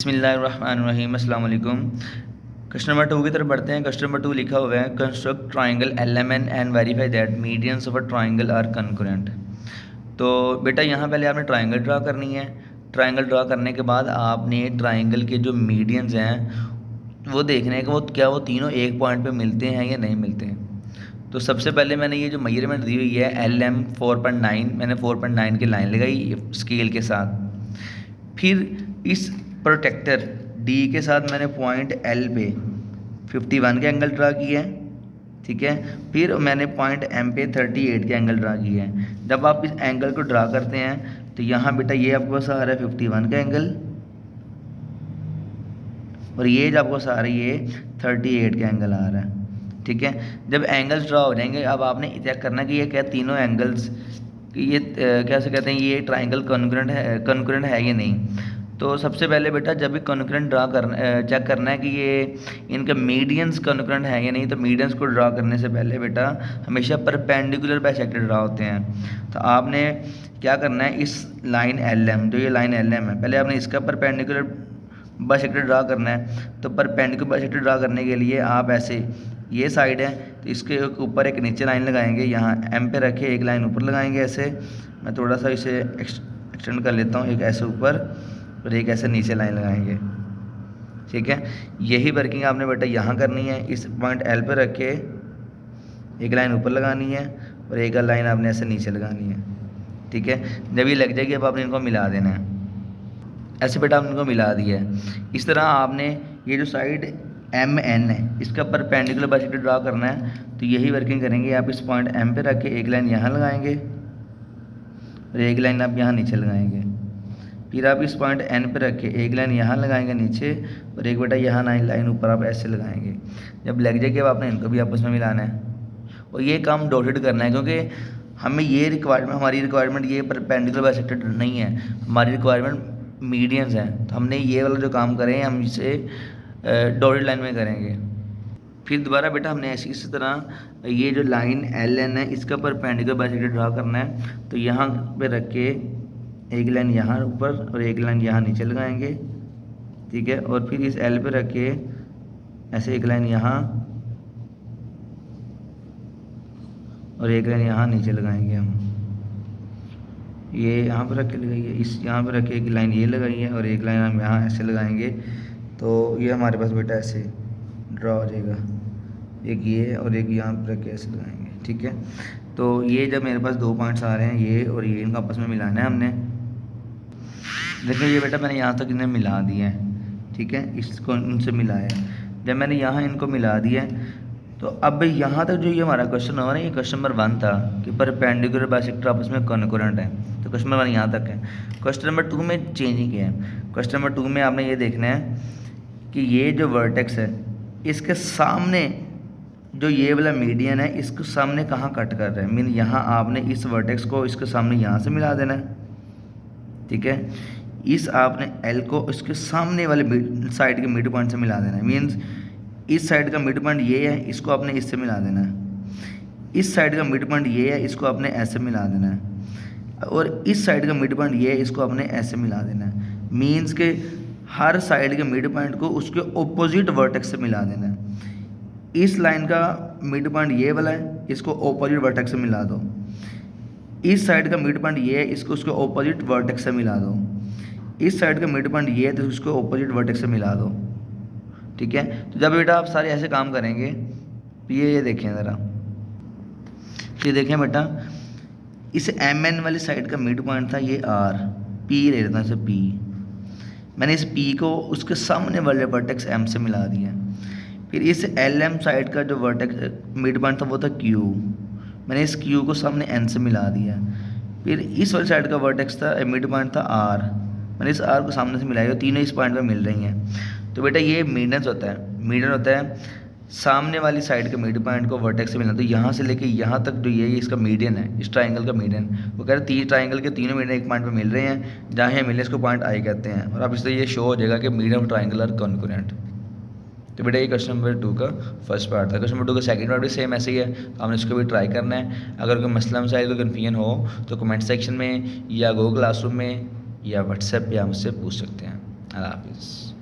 बिस्मिल्लाहिर्रहमानिर्रहीम अस्सलाम वालेकुम। क्वेश्चन नंबर 2 की तरफ बढ़ते हैं। क्वेश्चन नंबर 2 लिखा हुआ है construct triangle LMN and verify that medians of a triangle are concurrent. तो बेटा यहाँ पहले आपने ट्राइंगल ड्रा करनी है। ट्राइंगल ड्रा करने के बाद आपने ट्राइंगल के जो मीडियंस हैं वो देखने हैं कि वो तीनों एक पॉइंट पे मिलते हैं या नहीं मिलते हैं। तो सबसे पहले मैंने ये जो मेजरमेंट दी हुई है LM 4.9, मैंने 4.9 की लाइन लगाई स्केल के साथ। फिर इस प्रोटेक्टर D के साथ मैंने पॉइंट L पे 51 के एंगल ड्रा किए हैं, ठीक है। फिर मैंने पॉइंट M पे 38 के एंगल ड्रा किए हैं। जब आप इस एंगल को ड्रा करते हैं तो यहाँ बेटा ये आपके पास आ रहा है 51 का एंगल और ये जो आपको आ रही है 38 का एंगल आ रहा है, ठीक है। जब एंगल्स ड्रा हो जाएंगे अब आपने चेक करना कि ये क्या तीनों एंगल्स ये कैसे कहते हैं ये ट्राइंगल कॉन्करेंट है या नहीं। तो सबसे पहले बेटा जब भी कॉन्करेंट ड्रा करना चेक करना है कि ये इनका मीडियंस कॉन्करेंट है या नहीं। तो मीडियंस को ड्रा करने से पहले बेटा हमेशा परपेंडिकुलर बाइसेक्टर ड्रा होते हैं। तो आपने क्या करना है, इस लाइन LM जो ये लाइन LM है पहले आपने इसका परपेंडिकुलर बाइसेक्टर ड्रा करना है। तो परपेंडिकुलर बाइसेक्टर ड्रा करने के लिए आप ऐसे ये साइड है तो इसके ऊपर एक नीचे लाइन लगाएंगे, यहाँ M पे रखे एक लाइन ऊपर लगाएंगे ऐसे। मैं थोड़ा सा इसे एक्सटेंड कर लेता हूँ, एक ऐसे ऊपर और एक ऐसे नीचे लाइन लगाएंगे, ठीक है। यही वर्किंग आपने बेटा यहाँ करनी है। इस पॉइंट L पे रख के एक लाइन ऊपर लगानी है और एक लाइन आपने ऐसे नीचे लगानी है, ठीक है। जब ये लग जाएगी अब आपने इनको मिला देना है। ऐसे बेटा आपने इनको मिला दिया है। इस तरह आपने ये जो साइड MN है इसका परपेंडिकुलर बाइसेक्टर ड्रा करना है। तो यही वर्किंग करेंगे। आप इस पॉइंट M पे रख के एक लाइन यहाँ लगाएंगे और एक लाइन आप यहाँ नीचे लगाएंगे। फिर आप इस पॉइंट N पे रख के एक लाइन यहाँ लगाएंगे नीचे और एक बेटा यहाँ लाइन ऊपर आप ऐसे लगाएंगे। जब लग जाएगी अब आपने इनको भी आपस में मिलाना है और ये काम डॉटेड करना है क्योंकि हमें ये हमारी रिक्वायरमेंट ये परपेंडिकुलर बाइसेक्टर नहीं है, हमारी रिक्वायरमेंट मीडियंस हैं। तो हमने ये वाला जो काम करें हम इसे डॉटेड लाइन में करेंगे। फिर दोबारा बेटा हमने इसी तरह ये जो लाइन LN है इसका परपेंडिकुलर बाइसेक्टर ड्रा करना है। तो यहाँ पे रख के एक लाइन यहाँ ऊपर और एक लाइन यहाँ नीचे लगाएंगे, ठीक है। और फिर इस L पे रख के ऐसे एक लाइन यहाँ और एक लाइन यहाँ नीचे लगाएंगे हम। ये यहाँ पर रख के लगाइए, इस यहाँ पर रख के एक लाइन ये लगाइए और एक लाइन हम यहाँ ऐसे लगाएंगे। तो ये हमारे पास बेटा ऐसे ड्रा हो जाएगा, एक ये और एक यहाँ पर रख के ऐसे लगाएंगे, ठीक है। तो ये जब मेरे पास दो पॉइंट्स आ रहे हैं ये और ये इनका आपस में मिलाना है हमने। देखिए ये बेटा मैंने यहाँ तक इन्हें मिला दिया है, ठीक है, इसको इनसे मिलाया। जब मैंने यहाँ इनको मिला दिया तो अब यहाँ तक जो ये हमारा क्वेश्चन हो रहा है ये क्वेश्चन नंबर 1 था कि परपेंडिकुलर बाइसेक्टर आपस में कॉन्करेंट है। तो क्वेश्चन नंबर 1 यहाँ तक है। क्वेश्चन नंबर 2 में चेंज ही किया है। क्वेश्चन नंबर 2 में आपने ये देखना है कि ये जो वर्टेक्स है इसके सामने जो ये वाला मीडियन है इसको सामने कहाँ कट कर रहा है। मीन यहाँ आपने इस वर्टेक्स को इसके सामने यहाँ से मिला देना है, ठीक है। इस आपने L को इसके सामने वाले साइड के मिड पॉइंट से मिला देना है। मीन्स इस साइड का मिड पॉइंट ये है, इसको आपने इससे मिला देना है। इस साइड का मिड पॉइंट ये है, इसको आपने ऐसे मिला देना है। और इस साइड का मिड पॉइंट ये है, इसको आपने ऐसे मिला देना है। मीन्स के हर साइड के मिड पॉइंट को उसके ऑपोजिट वर्टेक्स से मिला देना है। इस लाइन का मिड पॉइंट ये वाला है, इसको ऑपोजिट वर्टेक्स से मिला दो। इस साइड का मिड पॉइंट ये है, इसको उसके ऑपोजिट वर्टेक्स से मिला दो। इस साइड का मिड पॉइंट ये है तो उसको ऑपोजिट वर्टेक्स से मिला दो, ठीक है। तो जब बेटा आप सारे ऐसे काम करेंगे तो ये देखें ज़रा, ये देखें बेटा इस MN वाली साइड का मिड पॉइंट था ये R, P ले लेता हूँ इसे P। मैंने इस P को उसके सामने वाले वर्टेक्स M से मिला दिया। फिर इस LM साइड का जो वर्टेक्स मिड पॉइंट था वो था Q, मैंने इस Q को सामने N से मिला दिया। फिर इस वाली साइड का वर्टेक्स था मिड पॉइंट था R, मैंने इस R को सामने से मिलाया। तीनों इस पॉइंट पर मिल रही हैं। तो बेटा ये मीडियन होता है सामने वाली साइड के मिड पॉइंट को वर्टेक्स से मिलना। तो यहाँ से लेके यहाँ तक जो ये इसका मीडियन है, इस ट्राइंगल का मीडियन, वो कह रहे हैं ट्राइंगल के तीनों मीडियन एक पॉइंट पे मिल रहे हैं, जहाँ ये मिले इसको पॉइंट I कहते हैं। और अब इससे ये शो हो जाएगा कि median of triangle are concurrent. तो बेटा ये क्वेश्चन नंबर 2 का फर्स्ट पार्ट था। क्वेश्चन नंबर 2 का सेकंड पार्ट भी सेम ऐसे ही है, तो हमने इसको भी ट्राई करना है। अगर कोई मसला मसाइल को कन्फ्यूजन हो तो कमेंट सेक्शन में या गूगल क्लासरूम में या व्हाट्सएप पे आप मुझसे पूछ सकते हैं। अल्लाह हाफिज़।